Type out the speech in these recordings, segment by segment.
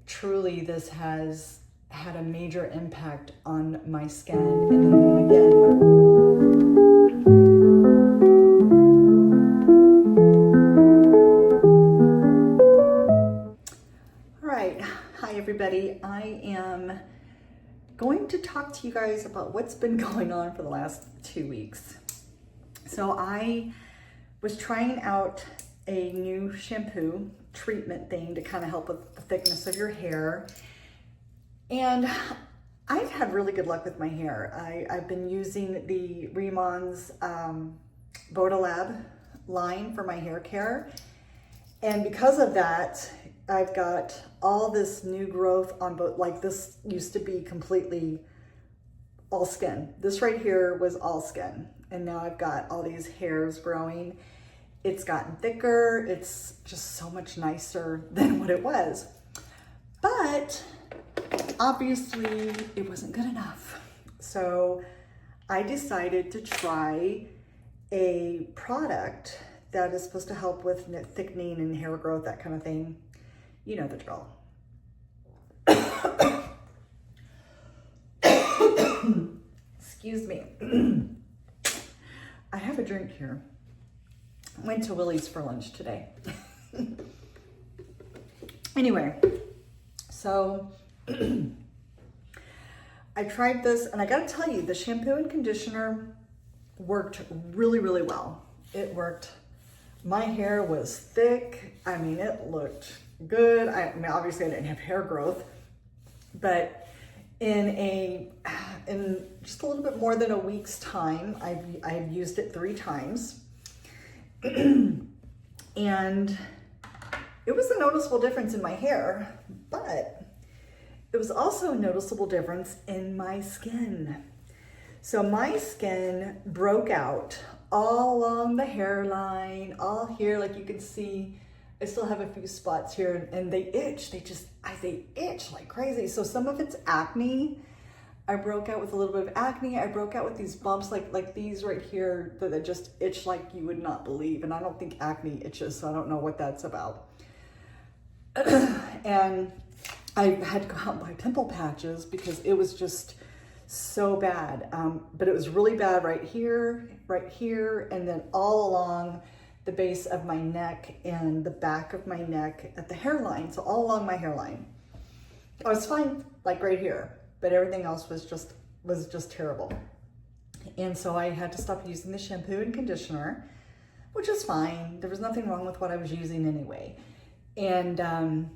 truly this has had a major impact on my skin. And then again, all right, hi everybody. I am going to talk to you guys about what's been going on for the last 2 weeks. So I was trying out a new shampoo treatment thing to kind of help with the thickness of your hair. And I've had really good luck with my hair. I've been using the Rimon's Bodalab line for my hair care. And because of that, I've got all this new growth on both. Like, this used to be completely all skin. This right here was all skin. And now I've got all these hairs growing. It's gotten thicker. It's just so much nicer than what it was. But obviously it wasn't good enough. So I decided to try a product that is supposed to help with thickening and hair growth, that kind of thing. You know the drill. Excuse me. I have a drink here. Went to Willie's for lunch today. Anyway, so I tried this, and I gotta tell you, the shampoo and conditioner worked really, really well. It worked. My hair was thick. I mean, it looked good. I mean, obviously I didn't have hair growth, but in just a little bit more than a week's time, I've used it 3 times. And it was a noticeable difference in my hair, but it was also a noticeable difference in my skin. So my skin broke out all along the hairline, all here, like you can see. I still have a few spots here, and they itch. They itch like crazy. So some of it's acne. I broke out with a little bit of acne. I broke out with these bumps like these right here that just itch like you would not believe. And I don't think acne itches, so I don't know what that's about. And I had to go out and buy pimple patches because it was just so bad. But it was really bad right here, and then all along the base of my neck and the back of my neck at the hairline. So all along my hairline. I was fine, like right here, but everything else was just terrible. And so I had to stop using the shampoo and conditioner, which is fine. There was nothing wrong with what I was using anyway. And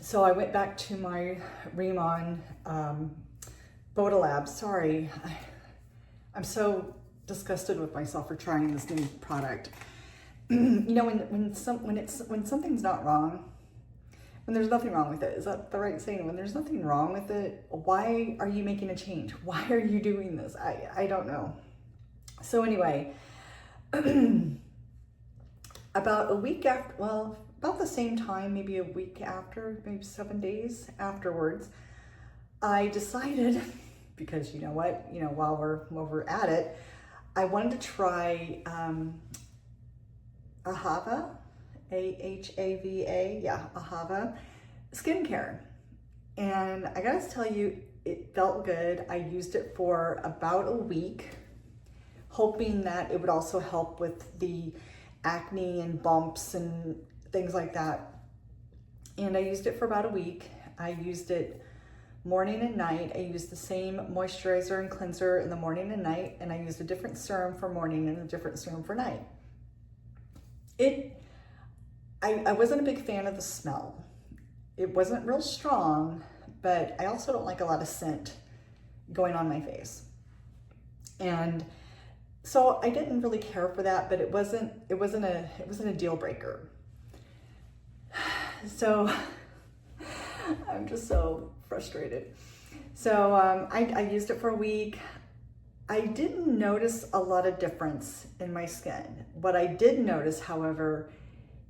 so I went back to my Rimon Bodalab. Sorry, I'm so disgusted with myself for trying this new product. You know, when something's not wrong, when there's nothing wrong with it, is that the right saying? When there's nothing wrong with it, why are you making a change? Why are you doing this? I don't know. So anyway, about a week after, well, about the same time, maybe a week after, maybe 7 days afterwards, I decided, because you know what, while we're at it, I wanted to try Ahava, A-H-A-V-A, yeah, Ahava skincare. And I gotta tell you, it felt good. I used it for about a week, hoping that it would also help with the acne and bumps and things like that. And I used it for about a week. I used it morning and night. I used the same moisturizer and cleanser in the morning and night, and I used a different serum for morning and a different serum for night. I wasn't a big fan of the smell. It wasn't real strong, but I also don't like a lot of scent going on my face. And so I didn't really care for that, but it wasn't a deal breaker. So I'm just so frustrated. So I used it for a week. I didn't notice a lot of difference in my skin. What I did notice, however,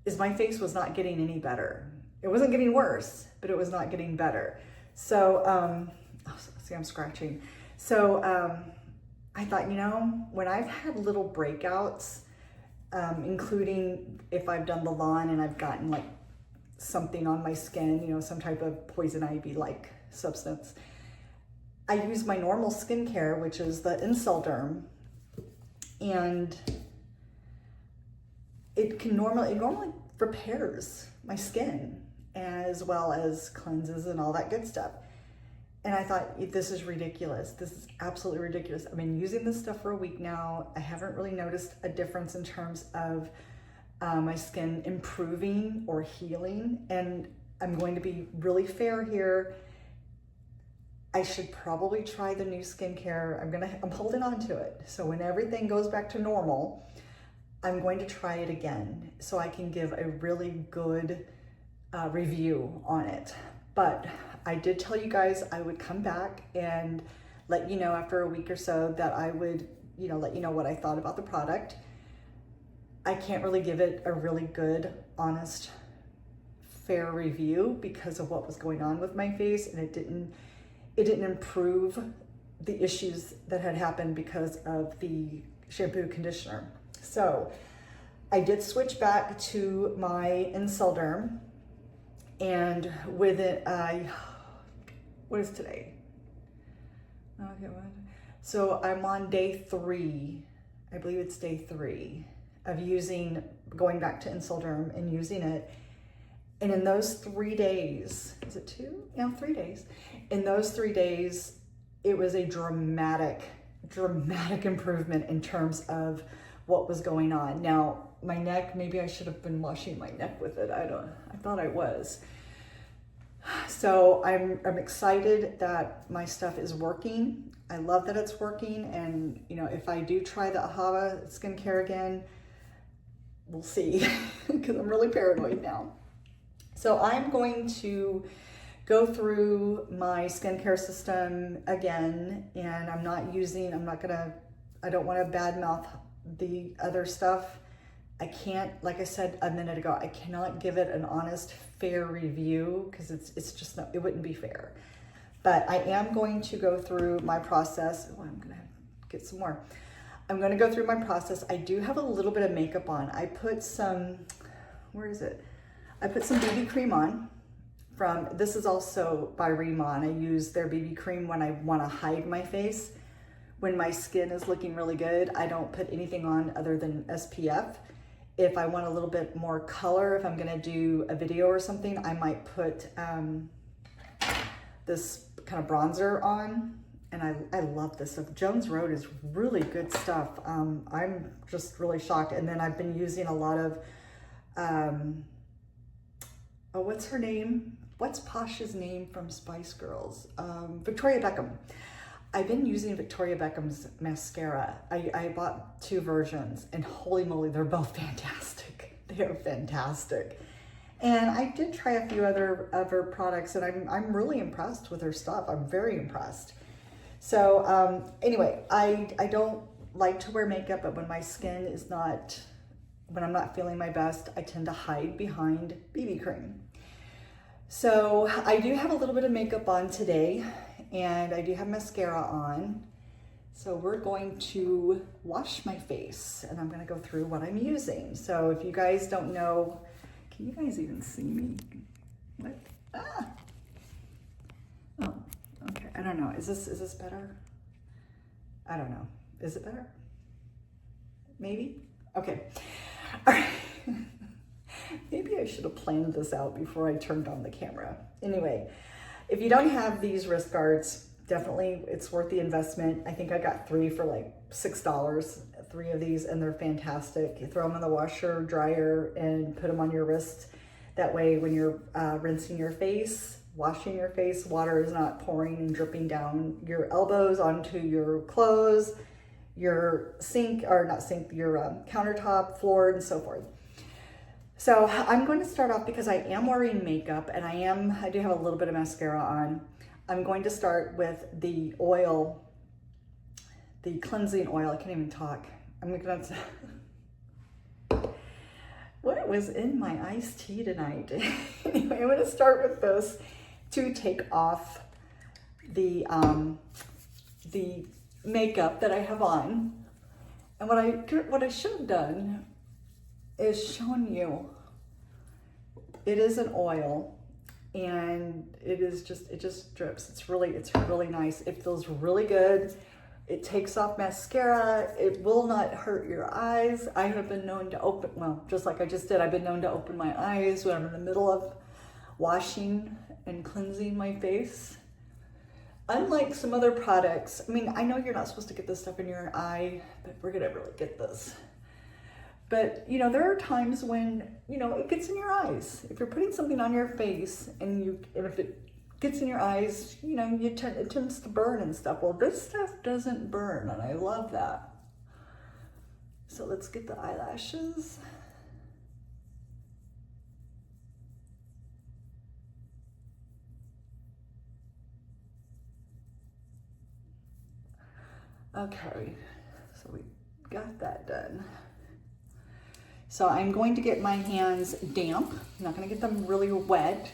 is my face was not getting any better. It wasn't getting worse, but it was not getting better. So, see, I'm scratching. So I thought, when I've had little breakouts, including if I've done the lawn and I've gotten like something on my skin, you know, some type of poison ivy-like substance. I use my normal skincare, which is the Inselderm, and it normally repairs my skin as well as cleanses and all that good stuff. And I thought, this is ridiculous. This is absolutely ridiculous. I've been using this stuff for a week now. I haven't really noticed a difference in terms of my skin improving or healing. And I'm going to be really fair here. I should probably try the new skincare. I'm holding on to it. So when everything goes back to normal, I'm going to try it again so I can give a really good review on it. But I did tell you guys I would come back and let you know after a week or so that I would, you know, let you know what I thought about the product. I can't really give it a really good, honest, fair review because of what was going on with my face, and it didn't improve the issues that had happened because of the shampoo conditioner. So I did switch back to my Inselderm, and with it, what is today? Okay, so I'm on day 3. I believe it's day 3 of going back to Inselderm and using it. And in those 3 days, is it 2? Yeah, 3 days. In those 3 days, it was a dramatic improvement in terms of what was going on. Now, my neck, maybe I should have been washing my neck with it. I thought I was. So I'm excited that my stuff is working. I love that it's working. And, you know, if I do try the Ahava skincare again, we'll see, because I'm really paranoid now. So I'm going to go through my skincare system again, and I don't want to badmouth the other stuff. I can't, like I said a minute ago, I cannot give it an honest, fair review because it's just not, it wouldn't be fair. But I am going to go through my process. Oh, I'm gonna get some more. I'm gonna go through my process. I do have a little bit of makeup on. I put some, where is it? I put some BB cream on this is also by Rimmon. I use their BB cream when I want to hide my face. When my skin is looking really good, I don't put anything on other than SPF. If I want a little bit more color, if I'm gonna do a video or something, I might put this kind of bronzer on. And I love this stuff. Jones Road is really good stuff. I'm just really shocked. And then I've been using a lot of, what's her name? What's Posh's name from Spice Girls? Victoria Beckham. I've been using Victoria Beckham's mascara. I bought 2 versions, and holy moly, they're both fantastic. They are fantastic. And I did try a few other of her products, and I'm really impressed with her stuff. I'm very impressed. So anyway, I don't like to wear makeup, but when my skin is not, when I'm not feeling my best, I tend to hide behind BB cream. So I do have a little bit of makeup on today, and I do have mascara on. So we're going to wash my face, and I'm gonna go through what I'm using. So if you guys don't know, can you guys even see me? What? Ah. Oh, okay, I don't know. Is this better? I don't know. Is it better? Maybe? Okay, all right. Maybe I should have planned this out before I turned on the camera. Anyway, if you don't have these wrist guards, definitely it's worth the investment. I think I got 3 for like $6, 3 of these, and they're fantastic. You throw them in the washer, dryer, and put them on your wrist. That way when you're rinsing your face, washing your face, water is not pouring and dripping down your elbows onto your clothes, your sink, or not sink, your countertop, floor, and so forth. So I'm going to start off because I am wearing makeup, and I do have a little bit of mascara on. I'm going to start with the oil, the cleansing oil. I can't even talk. I'm going to, what was in my iced tea tonight? Anyway, I'm going to start with this to take off the makeup that I have on. And what I should have done is shown you it is an oil, and it just drips. It's really nice. It feels really good. It takes off mascara. It will not hurt your eyes. I have been known to open, well, just like I just did, I've been known to open my eyes when I'm in the middle of washing and cleansing my face. Unlike some other products, I mean, I know you're not supposed to get this stuff in your eye, but we're gonna really get this. But, you know, there are times when, you know, it gets in your eyes. If you're putting something on your face and if it gets in your eyes, you know, it tends to burn and stuff. Well, this stuff doesn't burn, and I love that. So let's get the eyelashes. Okay, so we got that done. So I'm going to get my hands damp. I'm not gonna get them really wet.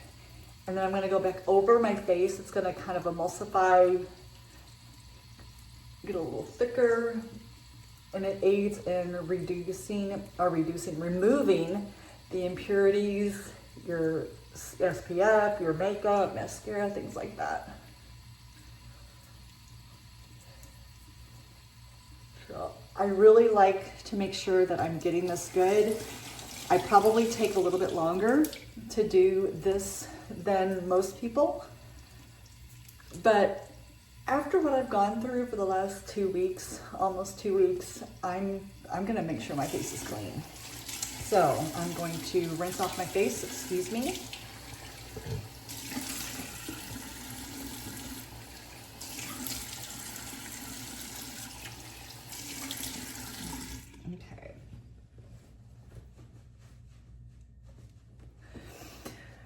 And then I'm gonna go back over my face. It's gonna kind of emulsify, get a little thicker, and it aids in removing the impurities, your SPF, your makeup, mascara, things like that. So I really like to make sure that I'm getting this good. I probably take a little bit longer to do this than most people, but after what I've gone through for the last 2 weeks, almost 2 weeks, I'm gonna make sure my face is clean. So I'm going to rinse off my face, excuse me.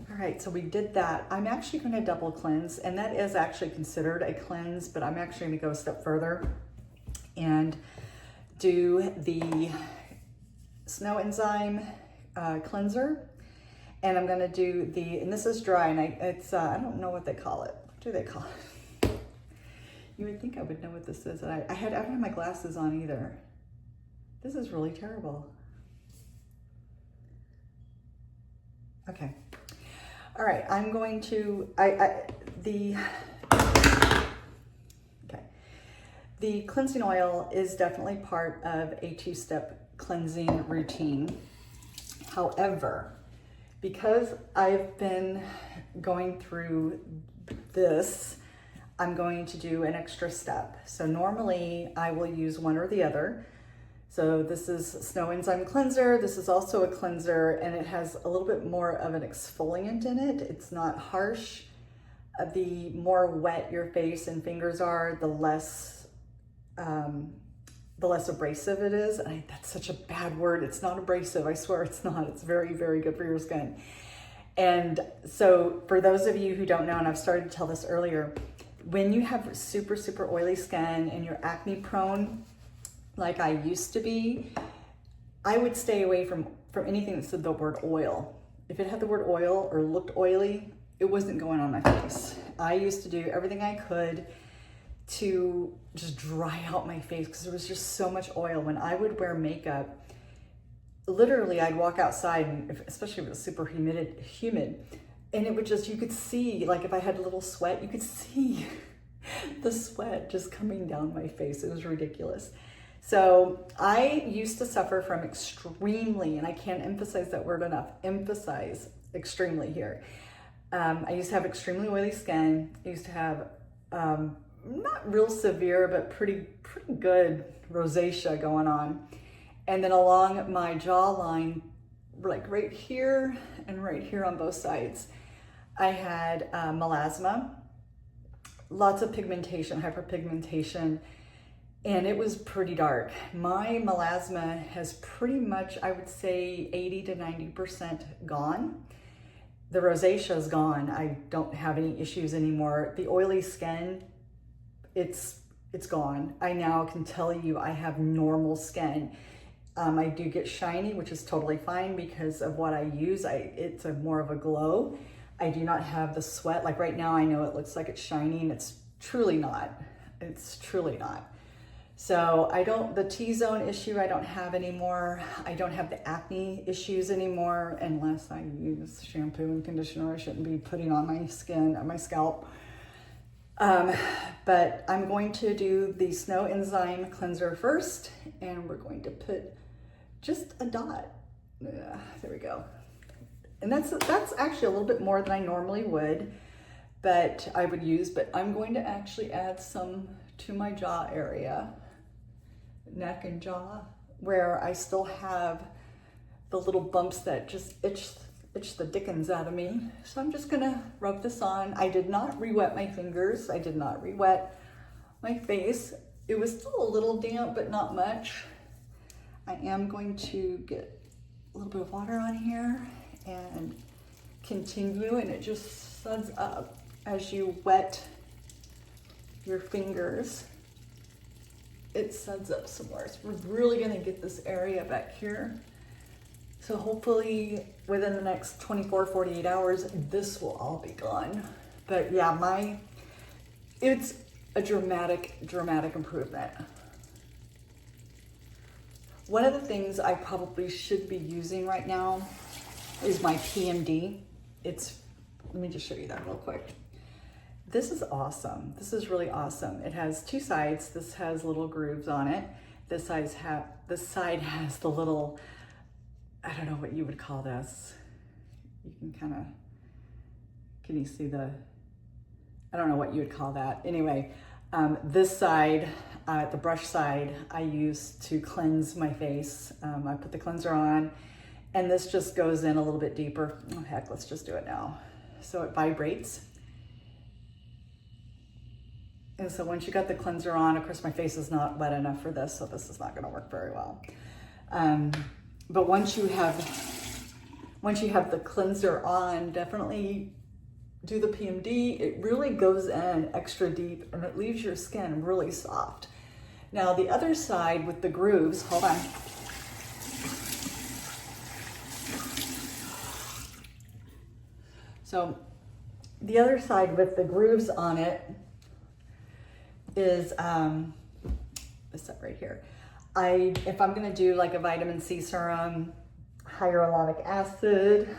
All right, so we did that. I'm actually going to double cleanse, and that is actually considered a cleanse, but I'm actually going to go a step further and do the snow enzyme cleanser. And I'm going to do and this is dry, and I don't know what they call it. What do they call it? You would think I would know what this is. And I don't have my glasses on either. This is really terrible. Okay. All right, I'm going to, the cleansing oil is definitely part of a 2-step cleansing routine. However, because I've been going through this, I'm going to do an extra step. So normally I will use one or the other. So this is Snow Enzyme Cleanser. This is also a cleanser, and it has a little bit more of an exfoliant in it. It's not harsh. The more wet your face and fingers are, the less abrasive it is. That's such a bad word. It's not abrasive. I swear it's not. It's very, very good for your skin. And so for those of you who don't know, and I've started to tell this earlier, when you have super, super oily skin and you're acne prone, like I used to be, I would stay away from anything that said the word oil. If it had the word oil or looked oily, it wasn't going on my face. I used to do everything I could to just dry out my face because there was just so much oil. When I would wear makeup, literally I'd walk outside, and especially if it was super humid, and it would just, you could see, like if I had a little sweat, you could see the sweat just coming down my face. It was ridiculous. So I used to suffer from extremely, and I can't emphasize that word enough, emphasize extremely here. I used to have extremely oily skin. I used to have not real severe, but pretty good rosacea going on. And then along my jawline, like right here and right here on both sides, I had melasma, lots of pigmentation, hyperpigmentation, and it was pretty dark. My melasma has pretty much, I would say 80 to 90% gone. The rosacea is gone. I don't have any issues anymore. The oily skin, it's gone. I now can tell you I have normal skin. I do get shiny, which is totally fine because of what I use. It's more of a glow. I do not have the sweat. Like right now, I know it looks like it's shiny, and it's truly not. It's truly not. So the T-zone issue I don't have anymore. I don't have the acne issues anymore unless I use shampoo and conditioner I shouldn't be putting on my skin, on my scalp. But I'm going to do the Snow Enzyme Cleanser first, and we're going to put just a dot. There we go. And that's actually a little bit more than I normally would, but I'm going to actually add some to my jaw area, neck and jaw, where I still have the little bumps that just itch the dickens out of me. So I'm just gonna rub this on. I did not re-wet my fingers. I did not re-wet my face. It was still a little damp, but not much. I am going to get a little bit of water on here and continue, and it just suds up as you wet your fingers. It suds up some more. So we're really gonna get this area back here. So hopefully within the next 24, 48 hours, this will all be gone. But yeah, it's a dramatic improvement. One of the things I probably should be using right now is my PMD. Let me just show you that real quick. This is awesome. This is really awesome. It has two sides. This has little grooves on it. This side has the little, I don't know what you would call this. You can you see I don't know what you would call that. Anyway, this side, the brush side, I use to cleanse my face. I put the cleanser on, and this just goes in a little bit deeper. Oh heck, let's just do it now. So it vibrates. And so once you got the cleanser on, of course my face is not wet enough for this, so this is not gonna work very well. But once you have the cleanser on, definitely do the PMD. It really goes in extra deep and it leaves your skin really soft. Now the other side with the grooves, hold on. So the other side with the grooves on it is this up right here. If I'm gonna do like a vitamin C serum, hyaluronic acid,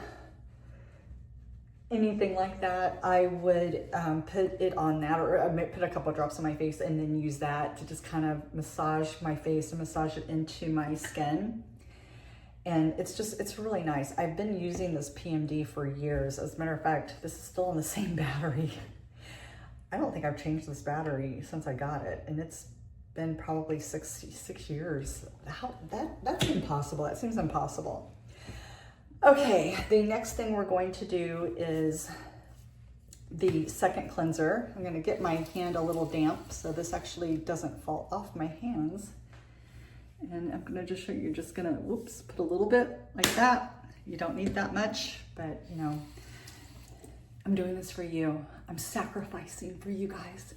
anything like that, I would put it on that, or I might put a couple drops on my face and then use that to just kind of massage my face and massage it into my skin. And it's really nice. I've been using this PMD for years. As a matter of fact, this is still on the same battery. I don't think I've changed this battery since I got it, and it's been probably six years. That's impossible. That seems impossible. Okay, the next thing we're going to do is the second cleanser. I'm gonna get my hand a little damp so this actually doesn't fall off my hands. And I'm gonna just show you, just gonna, whoops, put a little bit like that. You don't need that much, but you know, I'm doing this for you. I'm sacrificing for you guys.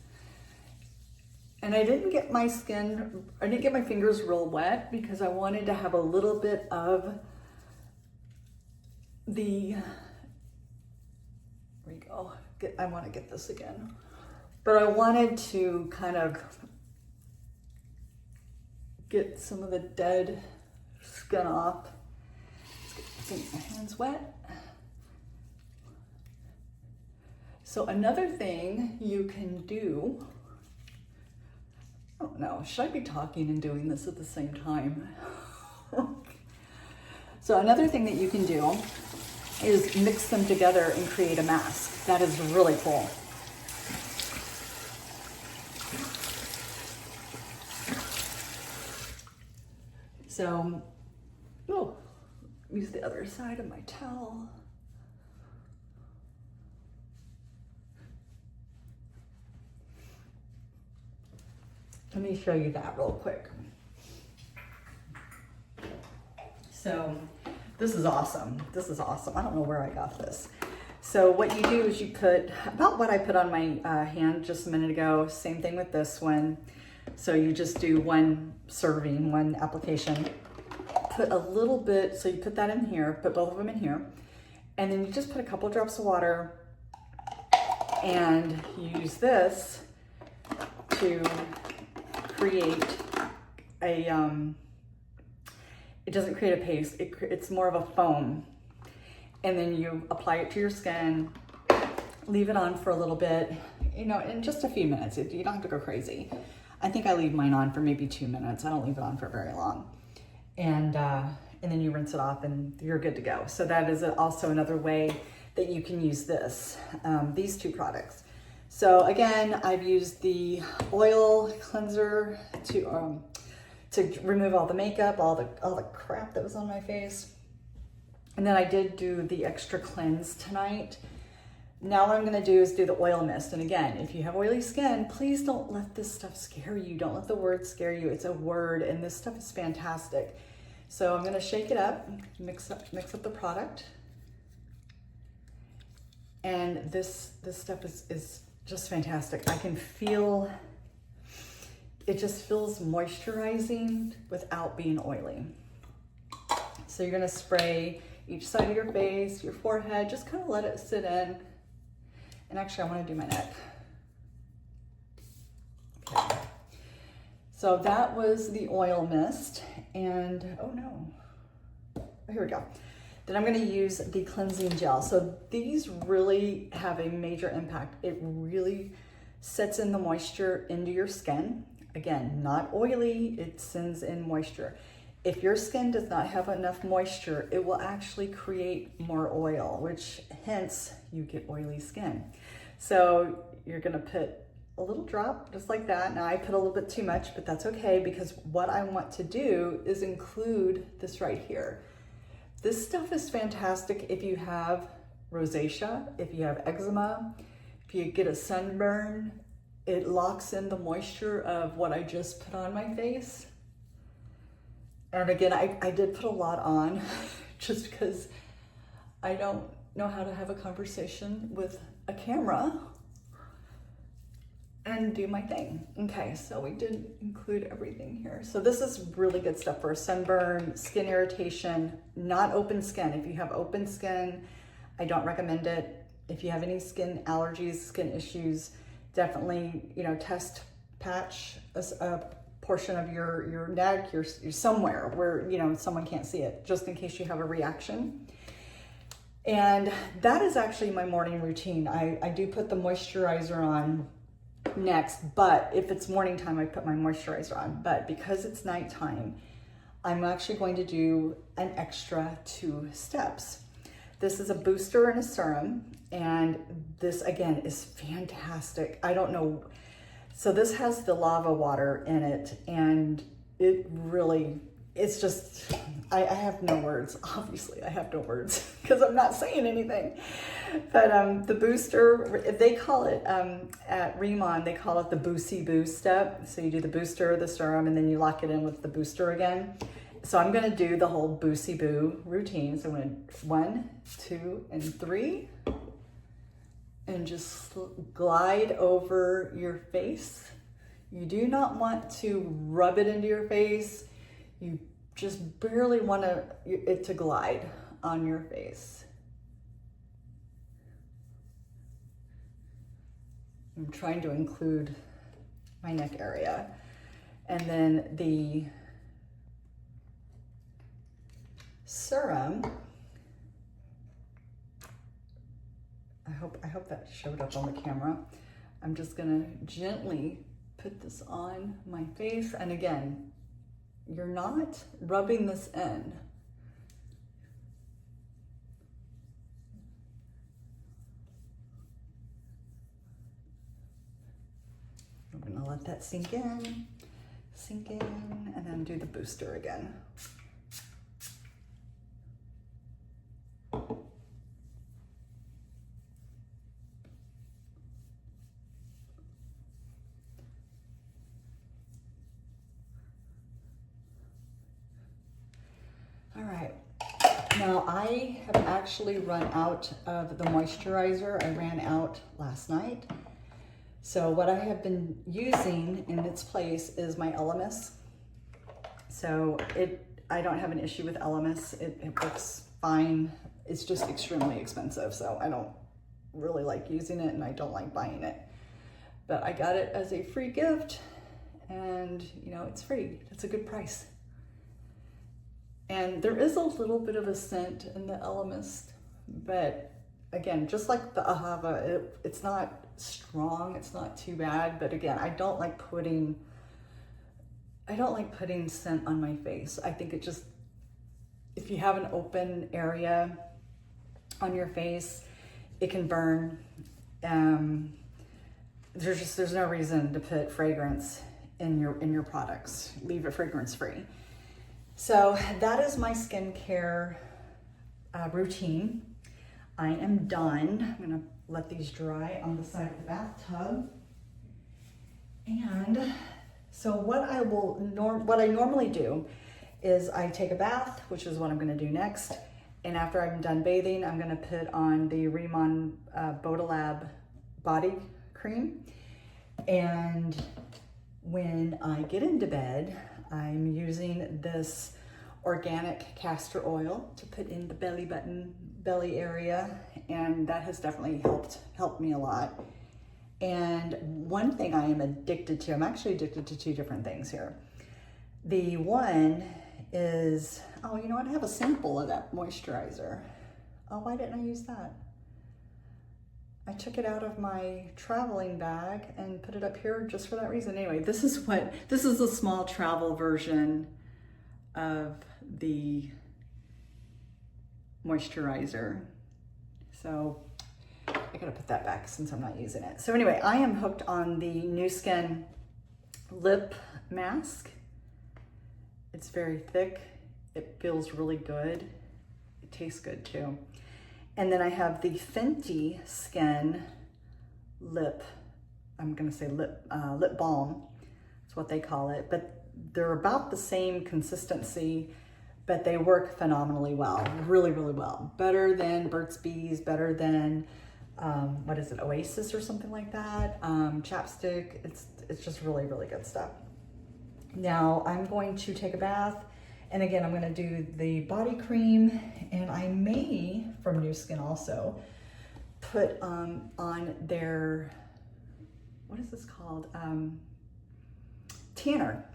And I didn't get my fingers real wet because I wanted to have a little bit of there we go. I want to get this again. But I wanted to kind of get some of the dead skin off. Let's get my hands wet. So another thing you can do, I don't know, should I be talking and doing this at the same time? So another thing that you can do is mix them together and create a mask. That is really cool. So, use the other side of my towel. Let me show you that real quick. So this is awesome. This is awesome. I don't know where I got this. So what you do is you put about what I put on my hand just a minute ago. Same thing with this one. So you just do one serving, one application. Put a little bit, so you put that in here, put both of them in here. And then you just put a couple drops of water and use this to create it doesn't create a paste. It's more of a foam. And then you apply it to your skin, leave it on for a little bit, you know, in just a few minutes. You don't have to go crazy. I think I leave mine on for maybe 2 minutes. I don't leave it on for very long. And then you rinse it off and you're good to go. So that is also another way that you can use these two products. So again, I've used the oil cleanser to remove all the makeup, all the crap that was on my face. And then I did do the extra cleanse tonight. Now what I'm gonna do is do the oil mist. And again, if you have oily skin, please don't let this stuff scare you. Don't let the word scare you. It's a word, and this stuff is fantastic. So I'm gonna shake it up, mix up the product. And this stuff is just fantastic. I can feel, it just feels moisturizing without being oily. So you're gonna spray each side of your face, your forehead, just kind of let it sit in. And actually I wanna do my neck. Okay. So that was the oil mist, and oh no, here we go. Then I'm gonna use the cleansing gel. So these really have a major impact. It really sets in the moisture into your skin. Again, not oily, it sends in moisture. If your skin does not have enough moisture, it will actually create more oil, which hence you get oily skin. So you're gonna put a little drop just like that. Now I put a little bit too much, but that's okay, because what I want to do is include this right here. This stuff is fantastic if you have rosacea, if you have eczema, if you get a sunburn. It locks in the moisture of what I just put on my face. And again, I did put a lot on just because I don't know how to have a conversation with a camera and do my thing. Okay, so we did include everything here. So this is really good stuff for sunburn, skin irritation, not open skin. If you have open skin, I don't recommend it. If you have any skin allergies, skin issues, definitely, you know, test patch a portion of your neck, your somewhere where, you know, someone can't see it, just in case you have a reaction. And that is actually my morning routine. I do put the moisturizer on next, but if it's morning time, I put my moisturizer on. But because it's nighttime, I'm actually going to do an extra 2 steps. This is a booster and a serum, and this again is fantastic. I don't know, so this has the lava water in it, and it really, it's just, I have no words. Obviously I have no words because I'm not saying anything. But the booster, they call it, at Remon, they call it the Boosy Boost step. So you do the booster, the serum, and then you lock it in with the booster again. So I'm gonna do the whole Boosy Boo routine. So I'm gonna 1, 2, and 3. And just glide over your face. You do not want to rub it into your face. You just barely want it to glide on your face. I'm trying to include my neck area. And then the serum, I hope that showed up on the camera. I'm just gonna gently put this on my face. And again, you're not rubbing this in. I'm gonna let that sink in, and then do the booster again. All right, now I have actually run out of the moisturizer. I ran out last night. So what I have been using in its place is my Elemis. So I don't have an issue with Elemis. It works fine. It's just extremely expensive, so I don't really like using it, and I don't like buying it. But I got it as a free gift, and you know, it's free. It's a good price. And there is a little bit of a scent in the Elemist, but again, just like the Ahava, it's not strong, it's not too bad, but again, I don't like putting scent on my face. I think it just, if you have an open area on your face, it can burn. There's no reason to put fragrance in your products. Leave it fragrance free. So that is my skincare routine. I am done. I'm gonna let these dry on the side of the bathtub. And so what I normally do is I take a bath, which is what I'm gonna do next. And after I'm done bathing, I'm gonna put on the Rimmon Bodilab body cream. And when I get into bed, I'm using this organic castor oil to put in the belly area, and that has definitely helped me a lot. And one thing I am addicted to, I'm actually addicted to two different things here. The one is, oh, you know what? I have a sample of that moisturizer. Oh, why didn't I use that? I took it out of my traveling bag and put it up here just for that reason. Anyway, this is a small travel version of the moisturizer. So I gotta put that back since I'm not using it. So anyway, I am hooked on the Nu Skin lip mask. It's very thick. It feels really good. It tastes good too. And then I have the Fenty Skin lip, I'm gonna say lip balm. That's what they call it. But they're about the same consistency, but they work phenomenally well, really, really well. Better than Burt's Bees, better than, what is it, Oasis or something like that, chapstick. It's just really, really good stuff. Now I'm going to take a bath, and again, I'm gonna do the body cream, and I may, from Nu Skin also, put on their, what is this called? Tanner.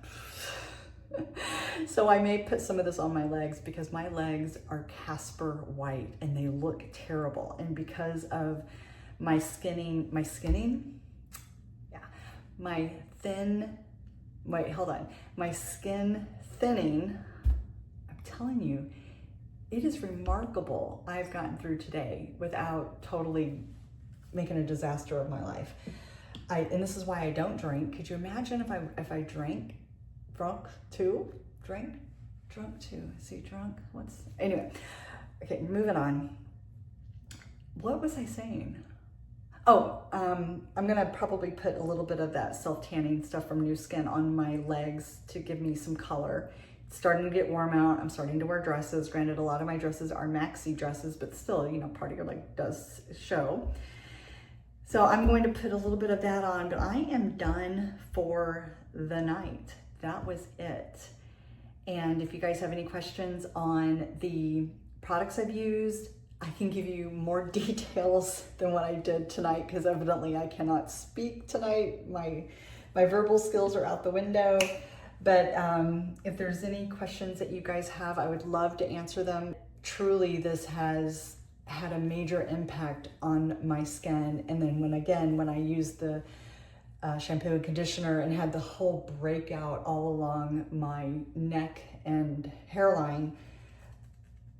So I may put some of this on my legs because my legs are Casper white and they look terrible. And because of my skin thinning, I'm telling you, it is remarkable I've gotten through today without totally making a disaster of my life. And this is why I don't drink. Could you imagine if I drank? Drunk too? See, drunk? Anyway, okay, moving on. What was I saying? Oh, I'm gonna probably put a little bit of that self-tanning stuff from Nu Skin on my legs to give me some color. It's starting to get warm out. I'm starting to wear dresses. Granted, a lot of my dresses are maxi dresses, but still, you know, part of your leg does show. So I'm going to put a little bit of that on, but I am done for the night. That was it. And if you guys have any questions on the products I've used, I can give you more details than what I did tonight, because evidently I cannot speak tonight. My verbal skills are out the window. But if there's any questions that you guys have, I would love to answer them. Truly, this has had a major impact on my skin. And then when I used the shampoo and conditioner and had the whole breakout all along my neck and hairline,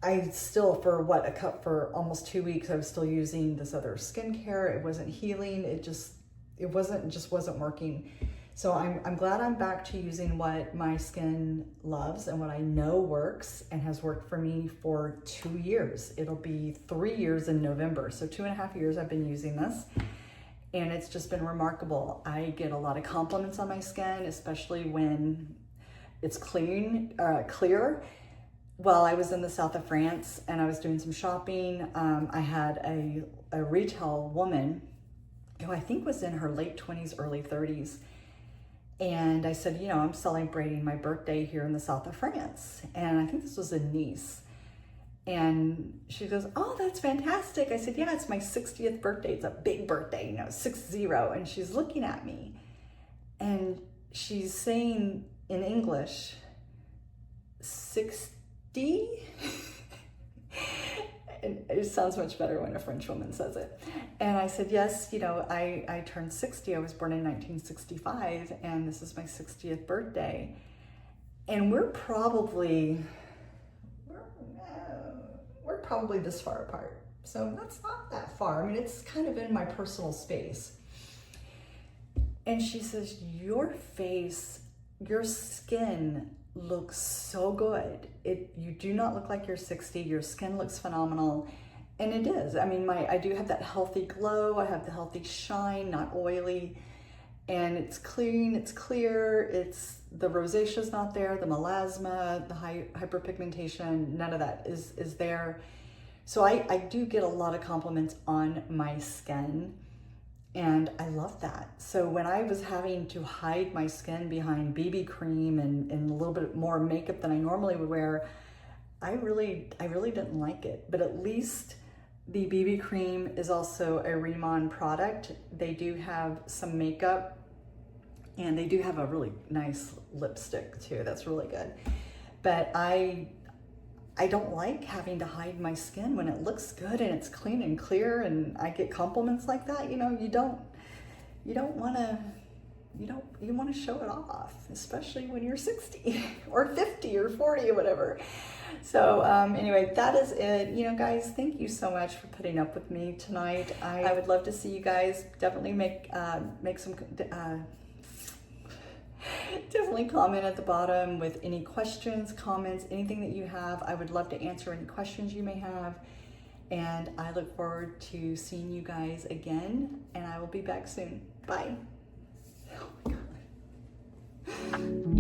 I still, for almost 2 weeks, I was still using this other skincare. It wasn't healing. It wasn't working. So I'm glad I'm back to using what my skin loves and what I know works and has worked for me for 2 years. It'll be 3 years in November. So 2.5 years I've been using this, and it's just been remarkable. I get a lot of compliments on my skin, especially when it's clear. Well, I was in the south of France and I was doing some shopping. I had a retail woman who I think was in her late 20s, early 30s. And I said, you know, I'm celebrating my birthday here in the south of France. And I think this was in Nice. And she goes, oh, that's fantastic. I said, yeah, it's my 60th birthday. It's a big birthday, 60. And she's looking at me and she's saying in English, 60? And it sounds much better when a French woman says it. And I said, yes, you know, I turned 60. I was born in 1965, and this is my 60th birthday. And we're probably this far apart. So that's not that far. I mean, it's kind of in my personal space. And she says, your face, your skin looks so good. You do not look like you're 60. Your skin looks phenomenal. And it is. I mean, I do have that healthy glow. I have the healthy shine, not oily. And it's clean, it's clear, the rosacea's not there, the melasma, the hyperpigmentation, none of that is there. So I do get a lot of compliments on my skin, and I love that. So when I was having to hide my skin behind BB cream and a little bit more makeup than I normally would wear, I really didn't like it. But at least the BB cream is also a Rimmon product. They do have some makeup, and they do have a really nice lipstick too. That's really good. But I don't like having to hide my skin when it looks good and it's clean and clear, and I get compliments like that. You know, you want to show it off, especially when you're 60 or 50 or 40 or whatever. So anyway, that is it. You know, guys, thank you so much for putting up with me tonight. I would love to see you guys. Definitely make some definitely comment at the bottom with any questions, comments, anything that you have. I would love to answer any questions you may have. And I look forward to seeing you guys again, and I will be back soon. Bye. Oh my God.